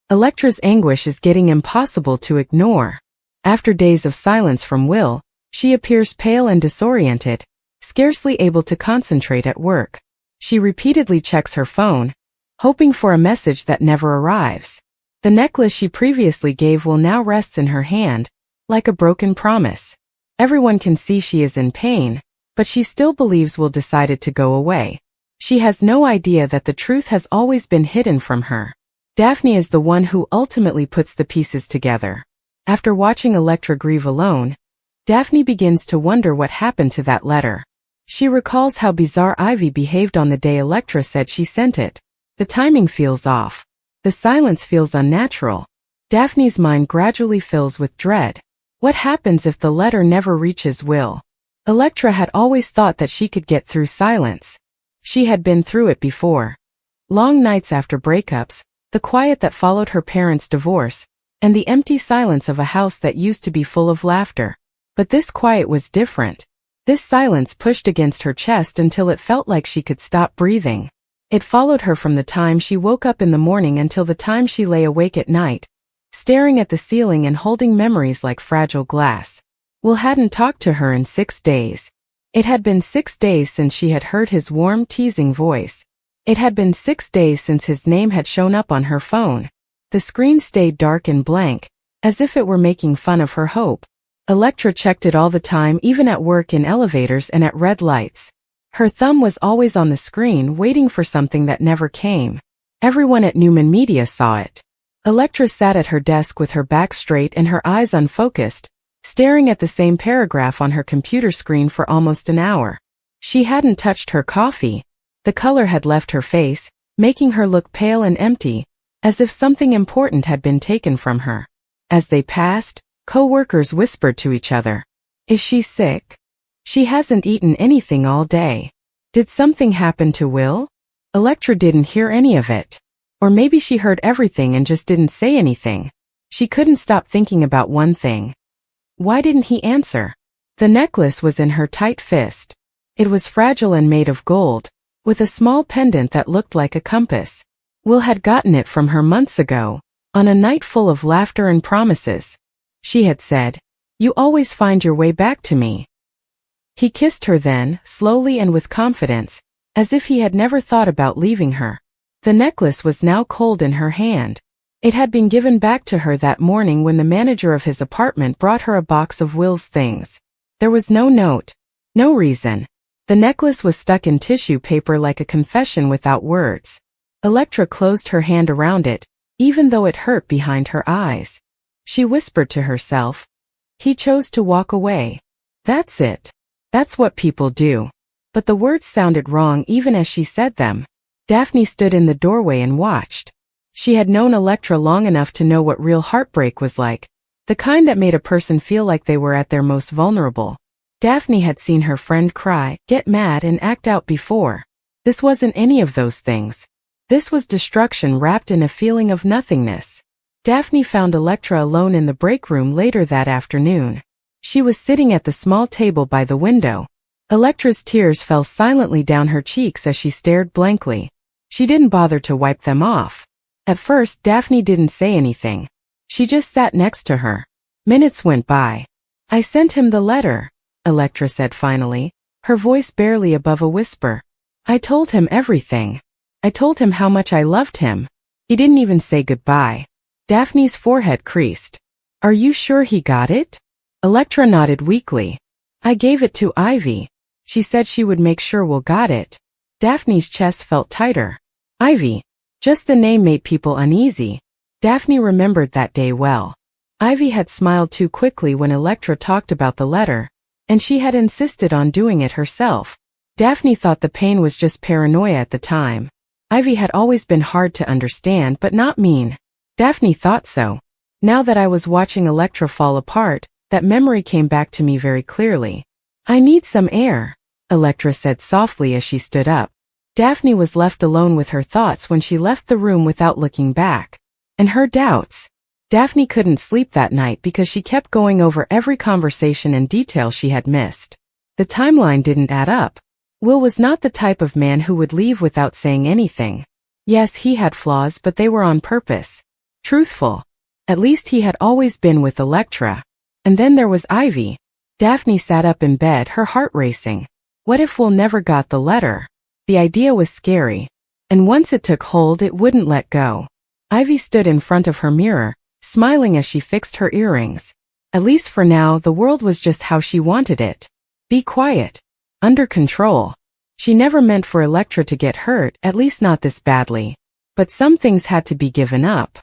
Electra's anguish is getting impossible to ignore. After days of silence from Will, she appears pale and disoriented, scarcely able to concentrate at work. She repeatedly checks her phone, hoping for a message that never arrives. The necklace she previously gave Will now rests in her hand, like a broken promise. Everyone can see she is in pain, but she still believes Will decided to go away. She has no idea that the truth has always been hidden from her. Daphne is the one who ultimately puts the pieces together. After watching Electra grieve alone, Daphne begins to wonder what happened to that letter. She recalls how bizarre Ivy behaved on the day Electra said she sent it. The timing feels off. The silence feels unnatural. Daphne's mind gradually fills with dread. What happens if the letter never reaches Will? Electra had always thought that she could get through silence. She had been through it before. Long nights after breakups, the quiet that followed her parents' divorce, and the empty silence of a house that used to be full of laughter. But this quiet was different. This silence pushed against her chest until it felt like she could stop breathing. It followed her from the time she woke up in the morning until the time she lay awake at night, staring at the ceiling and holding memories like fragile glass. Will hadn't talked to her in 6 days. It had been 6 days since she had heard his warm, teasing voice. It had been 6 days since his name had shown up on her phone. The screen stayed dark and blank, as if it were making fun of her hope. Electra checked it all the time, even at work, in elevators and at red lights. Her thumb was always on the screen, waiting for something that never came. Everyone at Newman Media saw it. Electra sat at her desk with her back straight and her eyes unfocused, staring at the same paragraph on her computer screen for almost an hour. She hadn't touched her coffee. The color had left her face, making her look pale and empty, as if something important had been taken from her. As they passed, co-workers whispered to each other. Is she sick? She hasn't eaten anything all day. Did something happen to Will? Electra didn't hear any of it. Or maybe she heard everything and just didn't say anything. She couldn't stop thinking about one thing. Why didn't he answer? The necklace was in her tight fist. It was fragile and made of gold, with a small pendant that looked like a compass. Will had gotten it from her months ago, on a night full of laughter and promises. She had said, "You always find your way back to me." He kissed her then, slowly and with confidence, as if he had never thought about leaving her. The necklace was now cold in her hand. It had been given back to her that morning when the manager of his apartment brought her a box of Will's things. There was no note, no reason. The necklace was stuck in tissue paper like a confession without words. Electra closed her hand around it, even though it hurt behind her eyes. She whispered to herself. He chose to walk away. That's it. That's what people do. But the words sounded wrong even as she said them. Daphne stood in the doorway and watched. She had known Electra long enough to know what real heartbreak was like, the kind that made a person feel like they were at their most vulnerable. Daphne had seen her friend cry, get mad, and act out before. This wasn't any of those things. This was destruction wrapped in a feeling of nothingness. Daphne found Electra alone in the break room later that afternoon. She was sitting at the small table by the window. Electra's tears fell silently down her cheeks as she stared blankly. She didn't bother to wipe them off. At first, Daphne didn't say anything. She just sat next to her. Minutes went by. I sent him the letter, Electra said finally, her voice barely above a whisper. I told him everything. I told him how much I loved him. He didn't even say goodbye. Daphne's forehead creased. Are you sure he got it? Electra nodded weakly. I gave it to Ivy. She said she would make sure Will got it. Daphne's chest felt tighter. Ivy. Just the name made people uneasy. Daphne remembered that day well. Ivy had smiled too quickly when Electra talked about the letter, and she had insisted on doing it herself. Daphne thought the pain was just paranoia at the time. Ivy had always been hard to understand but not mean. Daphne thought so. Now that I was watching Electra fall apart, that memory came back to me very clearly. I need some air, Electra said softly as she stood up. Daphne was left alone with her thoughts when she left the room without looking back. And her doubts. Daphne couldn't sleep that night because she kept going over every conversation and detail she had missed. The timeline didn't add up. Will was not the type of man who would leave without saying anything. Yes, he had flaws, but they were on purpose. truthful. At least he had always been with Electra. And then there was Ivy. Daphne sat up in bed, her heart racing. What if Will never got the letter? The idea was scary. And once it took hold, it wouldn't let go. Ivy stood in front of her mirror, smiling as she fixed her earrings. At least for now, the world was just how she wanted it. Be quiet. Under control. She never meant for Electra to get hurt, at least not this badly. But some things had to be given up.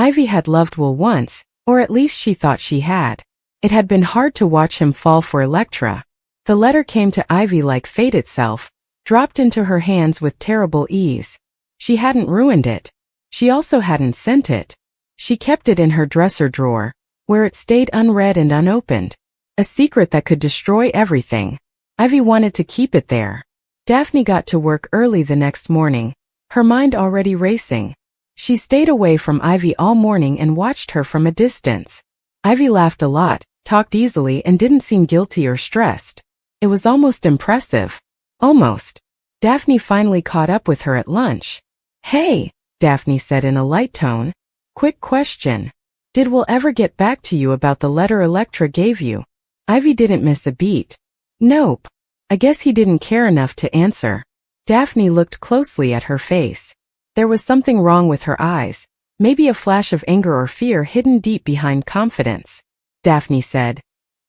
Ivy had loved Will once, or at least she thought she had. It had been hard to watch him fall for Electra. The letter came to Ivy like fate itself, dropped into her hands with terrible ease. She hadn't ruined it. She also hadn't sent it. She kept it in her dresser drawer, where it stayed unread and unopened. A secret that could destroy everything. Ivy wanted to keep it there. Daphne got to work early the next morning, her mind already racing. She stayed away from Ivy all morning and watched her from a distance. Ivy laughed a lot, talked easily, and didn't seem guilty or stressed. It was almost impressive. Almost. Daphne finally caught up with her at lunch. Hey, Daphne said in a light tone. Quick question. Did Will ever get back to you about the letter Electra gave you? Ivy didn't miss a beat. Nope. I guess he didn't care enough to answer. Daphne looked closely at her face. There was something wrong with her eyes, maybe a flash of anger or fear hidden deep behind confidence. Daphne said,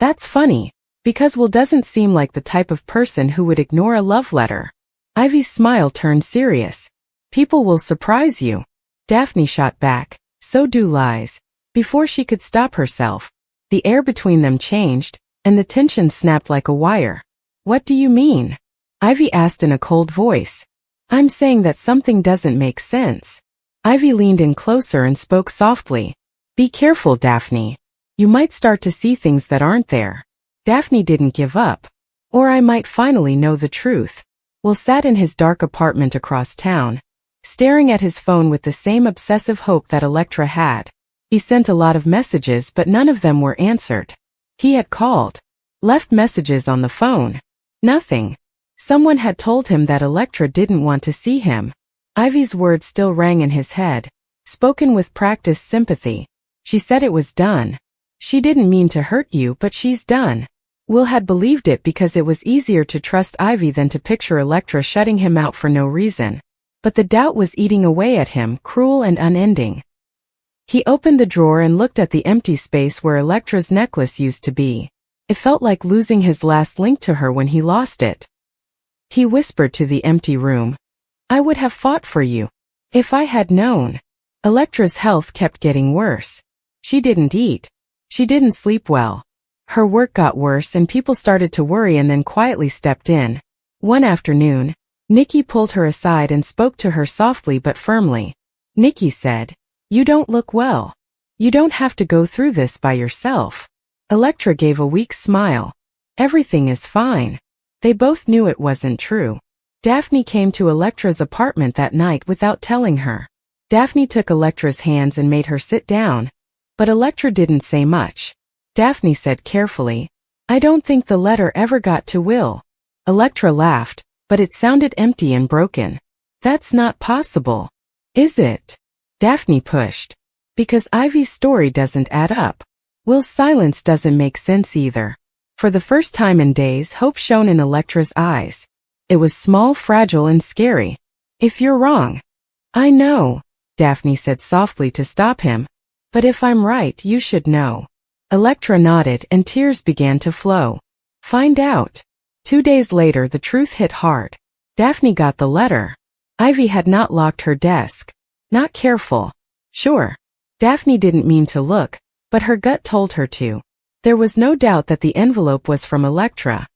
That's funny, because Will doesn't seem like the type of person who would ignore a love letter. Ivy's smile turned serious. People will surprise you. Daphne shot back, so do lies. Before she could stop herself, the air between them changed, and the tension snapped like a wire. What do you mean? Ivy asked in a cold voice. I'm saying that something doesn't make sense. Ivy leaned in closer and spoke softly. Be careful, Daphne. You might start to see things that aren't there. Daphne didn't give up. Or I might finally know the truth. Will sat in his dark apartment across town, staring at his phone with the same obsessive hope that Electra had. He sent a lot of messages, but none of them were answered. He had called, left messages on the phone. Nothing. Someone had told him that Electra didn't want to see him. Ivy's words still rang in his head, spoken with practiced sympathy. She said it was done. She didn't mean to hurt you, but she's done. Will had believed it because it was easier to trust Ivy than to picture Electra shutting him out for no reason. But the doubt was eating away at him, cruel and unending. He opened the drawer and looked at the empty space where Electra's necklace used to be. It felt like losing his last link to her when he lost it. He whispered to the empty room. I would have fought for you. If I had known. Electra's health kept getting worse. She didn't eat. She didn't sleep well. Her work got worse and people started to worry and then quietly stepped in. One afternoon, Nikki pulled her aside and spoke to her softly but firmly. Nikki said, You don't look well. You don't have to go through this by yourself. Electra gave a weak smile. Everything is fine. They both knew it wasn't true. Daphne came to Electra's apartment that night without telling her. Daphne took Electra's hands and made her sit down, but Electra didn't say much. Daphne said carefully, I don't think the letter ever got to Will. Electra laughed, but it sounded empty and broken. That's not possible. Is it? Daphne pushed. Because Ivy's story doesn't add up. Will's silence doesn't make sense either. For the first time in days, hope shone in Electra's eyes. It was small, fragile, and scary. If you're wrong. I know, Daphne said softly to stop him. But if I'm right, you should know. Electra nodded and tears began to flow. Find out. 2 days later, the truth hit hard. Daphne got the letter. Ivy had not locked her desk. Not careful. Sure. Daphne didn't mean to look, but her gut told her to. There was no doubt that the envelope was from Electra.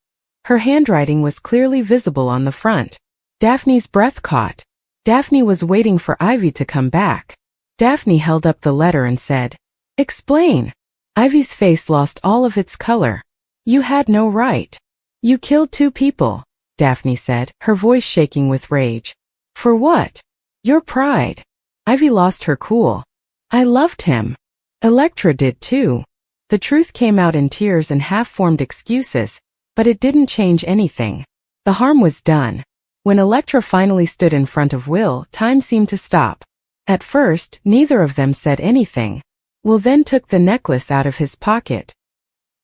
Her handwriting was clearly visible on the front. Daphne's breath caught. Daphne was waiting for Ivy to come back. Daphne held up the letter and said, Explain. Ivy's face lost all of its color. You had no right. You killed 2 people, Daphne said, her voice shaking with rage. For what? Your pride. Ivy lost her cool. I loved him. Electra did too. The truth came out in tears and half-formed excuses, but it didn't change anything. The harm was done. When Electra finally stood in front of Will, time seemed to stop. At first, neither of them said anything. Will then took the necklace out of his pocket.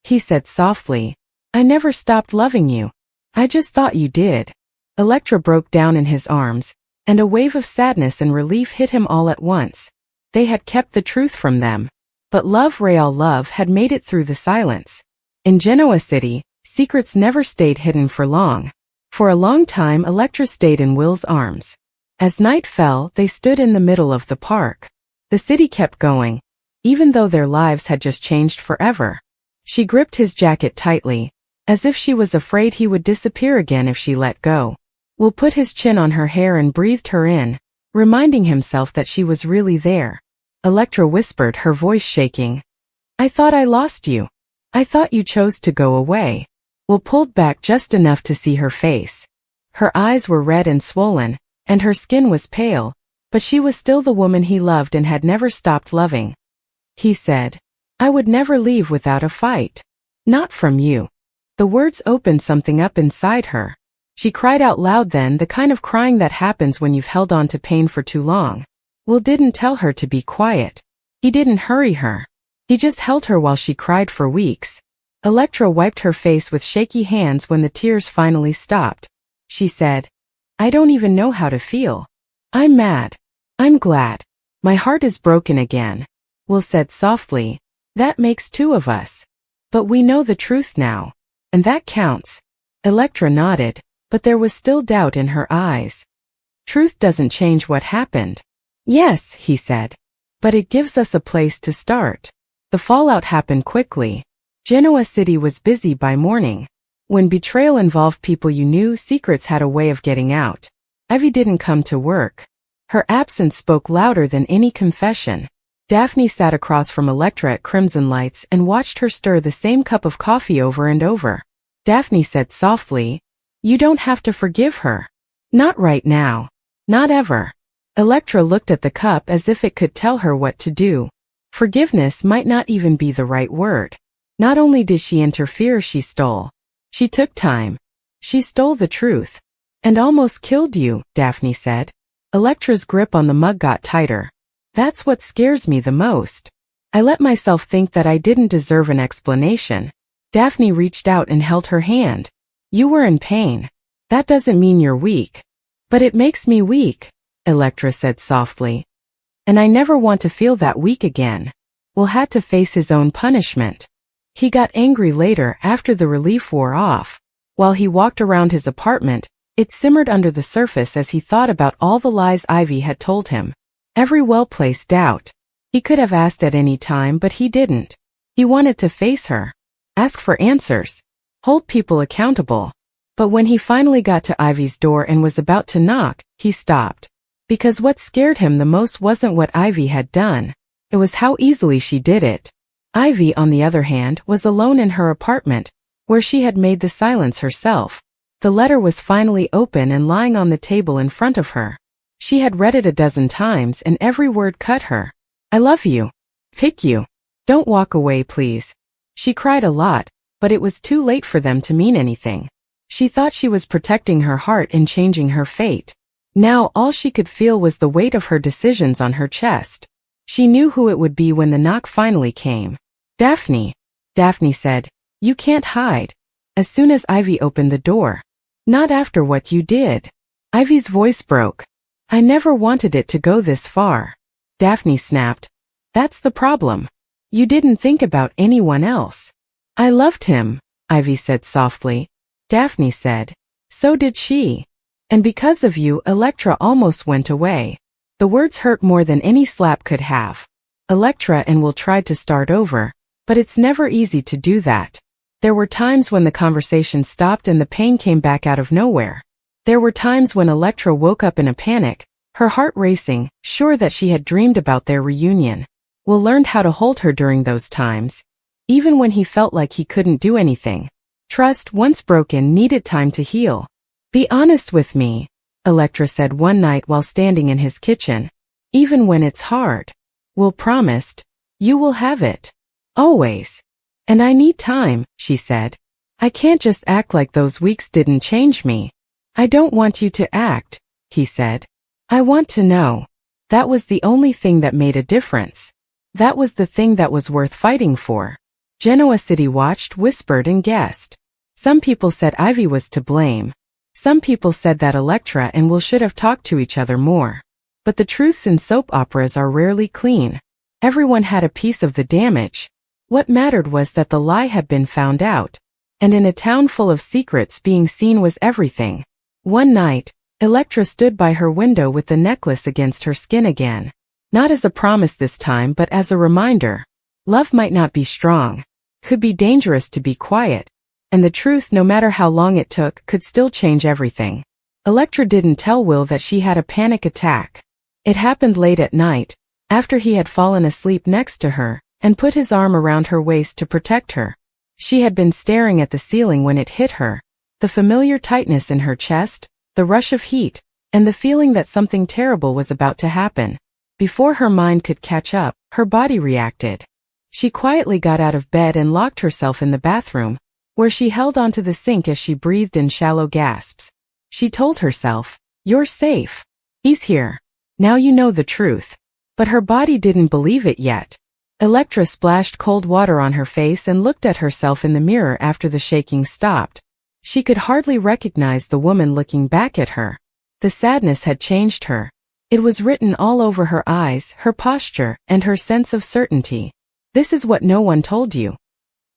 He said softly, "I never stopped loving you. I just thought you did." Electra broke down in his arms, and a wave of sadness and relief hit him all at once. They had kept the truth from them. But real love had made it through the silence. In Genoa City, secrets never stayed hidden for long. For a long time Electra stayed in Will's arms. As night fell, they stood in the middle of the park. The city kept going, even though their lives had just changed forever. She gripped his jacket tightly, as if she was afraid he would disappear again if she let go. Will put his chin on her hair and breathed her in, reminding himself that she was really there. Electra whispered, her voice shaking, "I thought I lost you. I thought you chose to go away." Will pulled back just enough to see her face. Her eyes were red and swollen, and her skin was pale, but she was still the woman he loved and had never stopped loving. He said, "I would never leave without a fight. Not from you." The words opened something up inside her. She cried out loud then, the kind of crying that happens when you've held on to pain for too long. Will didn't tell her to be quiet. He didn't hurry her. He just held her while she cried for weeks. Electra wiped her face with shaky hands when the tears finally stopped. She said, "I don't even know how to feel. I'm mad. I'm glad. My heart is broken again." Will said softly, "That makes two of us. But we know the truth now. And that counts." Electra nodded, but there was still doubt in her eyes. "Truth doesn't change what happened." "Yes," he said. "But it gives us a place to start." The fallout happened quickly. Genoa City was busy by morning. When betrayal involved people you knew, secrets had a way of getting out. Ivy didn't come to work. Her absence spoke louder than any confession. Daphne sat across from Electra at Crimson Lights and watched her stir the same cup of coffee over and over. Daphne said softly, "You don't have to forgive her. Not right now. Not ever." Electra looked at the cup as if it could tell her what to do. Forgiveness might not even be the right word. Not only did she interfere, she stole. She took time. She stole the truth. "And almost killed you," Daphne said. Electra's grip on the mug got tighter. "That's what scares me the most. I let myself think that I didn't deserve an explanation." Daphne reached out and held her hand. "You were in pain. That doesn't mean you're weak." "But it makes me weak," Electra said softly. "And I never want to feel that weak again." Will had to face his own punishment. He got angry later after the relief wore off. While he walked around his apartment, it simmered under the surface as he thought about all the lies Ivy had told him. Every well-placed doubt. He could have asked at any time, but he didn't. He wanted to face her. Ask for answers. Hold people accountable. But when he finally got to Ivy's door and was about to knock, he stopped. Because what scared him the most wasn't what Ivy had done. It was how easily she did it. Ivy, on the other hand, was alone in her apartment, where she had made the silence herself. The letter was finally open and lying on the table in front of her. She had read it a dozen times and every word cut her. "I love you. Pick you. Don't walk away, please." She cried a lot, but it was too late for them to mean anything. She thought she was protecting her heart and changing her fate. Now all she could feel was the weight of her decisions on her chest. She knew who it would be when the knock finally came. "Daphne." Daphne said, "You can't hide." As soon as Ivy opened the door. "Not after what you did." Ivy's voice broke. "I never wanted it to go this far." Daphne snapped. "That's the problem. You didn't think about anyone else." "I loved him," Ivy said softly. Daphne said, "So did she. And because of you, Electra almost went away." The words hurt more than any slap could have. Electra and Will tried to start over, but it's never easy to do that. There were times when the conversation stopped and the pain came back out of nowhere. There were times when Electra woke up in a panic, her heart racing, sure that she had dreamed about their reunion. Will learned how to hold her during those times, even when he felt like he couldn't do anything. Trust, once broken, needed time to heal. "Be honest with me," Electra said one night while standing in his kitchen. "Even when it's hard." Will promised, "You will have it. Always. And I need time," she said. "I can't just act like those weeks didn't change me." "I don't want you to act," he said. "I want to know." That was the only thing that made a difference. That was the thing that was worth fighting for. Genoa City watched, whispered, and guessed. Some people said Ivy was to blame. Some people said that Electra and Will should have talked to each other more. But the truths in soap operas are rarely clean. Everyone had a piece of the damage. What mattered was that the lie had been found out. And in a town full of secrets, being seen was everything. One night, Electra stood by her window with the necklace against her skin again. Not as a promise this time, but as a reminder. Love might not be strong. Could be dangerous to be quiet. And the truth, no matter how long it took, could still change everything. Electra didn't tell Will that she had a panic attack. It happened late at night, after he had fallen asleep next to her, and put his arm around her waist to protect her. She had been staring at the ceiling when it hit her. The familiar tightness in her chest, the rush of heat, and the feeling that something terrible was about to happen. Before her mind could catch up, her body reacted. She quietly got out of bed and locked herself in the bathroom, where she held onto the sink as she breathed in shallow gasps. She told herself, "You're safe. He's here. Now you know the truth." But her body didn't believe it yet. Electra splashed cold water on her face and looked at herself in the mirror after the shaking stopped. She could hardly recognize the woman looking back at her. The sadness had changed her. It was written all over her eyes, her posture, and her sense of certainty. This is what no one told you.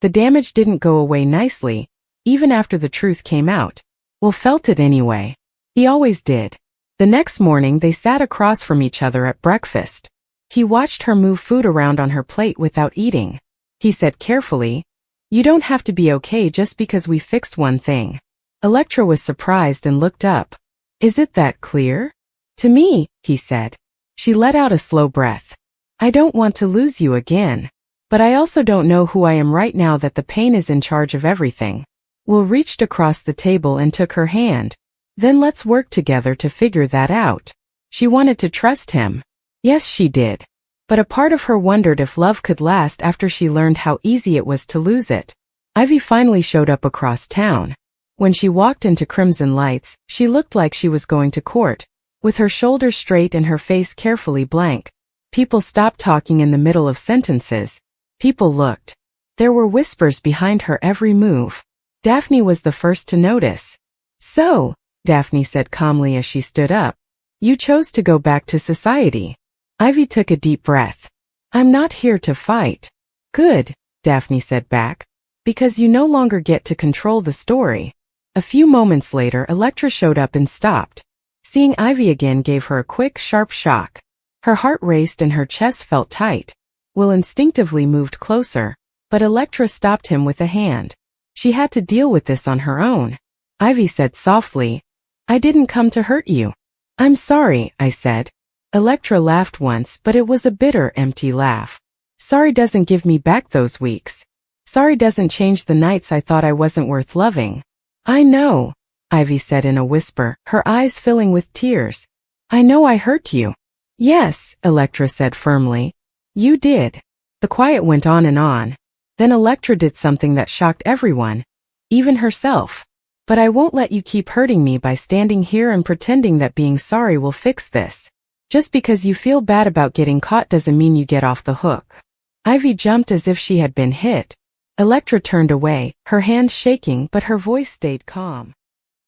The damage didn't go away nicely, even after the truth came out. Will felt it anyway. He always did. The next morning they sat across from each other at breakfast. He watched her move food around on her plate without eating. He said carefully, "You don't have to be okay just because we fixed one thing." Electra was surprised and looked up. "Is it that clear?" "To me," he said. She let out a slow breath. "I don't want to lose you again. But I also don't know who I am right now that the pain is in charge of everything." Will reached across the table and took her hand. "Then let's work together to figure that out." She wanted to trust him. Yes, she did. But a part of her wondered if love could last after she learned how easy it was to lose it. Ivy finally showed up across town. When she walked into Crimson Lights, she looked like she was going to court, with her shoulders straight and her face carefully blank. People stopped talking in the middle of sentences. People looked. There were whispers behind her every move. Daphne was the first to notice. "So," Daphne said calmly as she stood up, "you chose to go back to society." Ivy took a deep breath. "I'm not here to fight." "Good," Daphne said back. "Because you no longer get to control the story." A few moments later, Electra showed up and stopped. Seeing Ivy again gave her a quick, sharp shock. Her heart raced and her chest felt tight. Will instinctively moved closer, but Electra stopped him with a hand. She had to deal with this on her own. Ivy said softly, "I didn't come to hurt you." "I'm sorry," I said. Electra laughed once, but it was a bitter, empty laugh. "Sorry doesn't give me back those weeks. Sorry doesn't change the nights I thought I wasn't worth loving." "I know," Ivy said in a whisper, her eyes filling with tears. "I know I hurt you." "Yes," Electra said firmly. "You did." The quiet went on and on. Then Electra did something that shocked everyone, even herself. "But I won't let you keep hurting me by standing here and pretending that being sorry will fix this. Just because you feel bad about getting caught doesn't mean you get off the hook." Ivy jumped as if she had been hit. Electra turned away, her hands shaking, but her voice stayed calm.